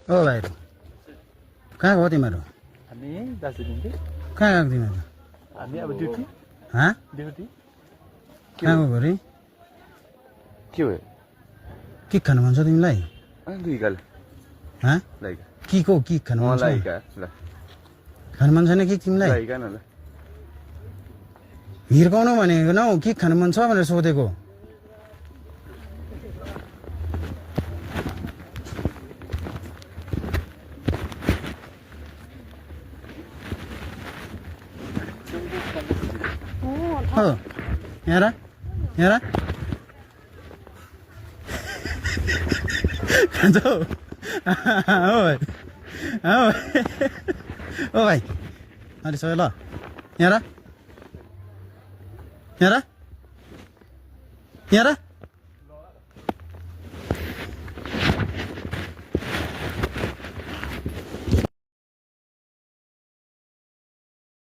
ओ भाइ कहाँ गयो तिमीहरू हामी दार्जिलिङ के कहाँ गएको तिमीहरू हामी अब ड्युटी हाँ ड्युटी कहाँ गएको अरे के हो के खानु मन छ तिमीलाई दुई गाल हाँ लाइक के खानु मन छ लाइका ल खानु मन छैन के तिमीलाई लाइका न ल हिर्काउनु भनेको न हौ के खानु मन छ भनेर सोधेको हो यहाँ यहाँ खान्छौ हो भाइ ओ भाइ अलि सबै ल यहाँ यहाँ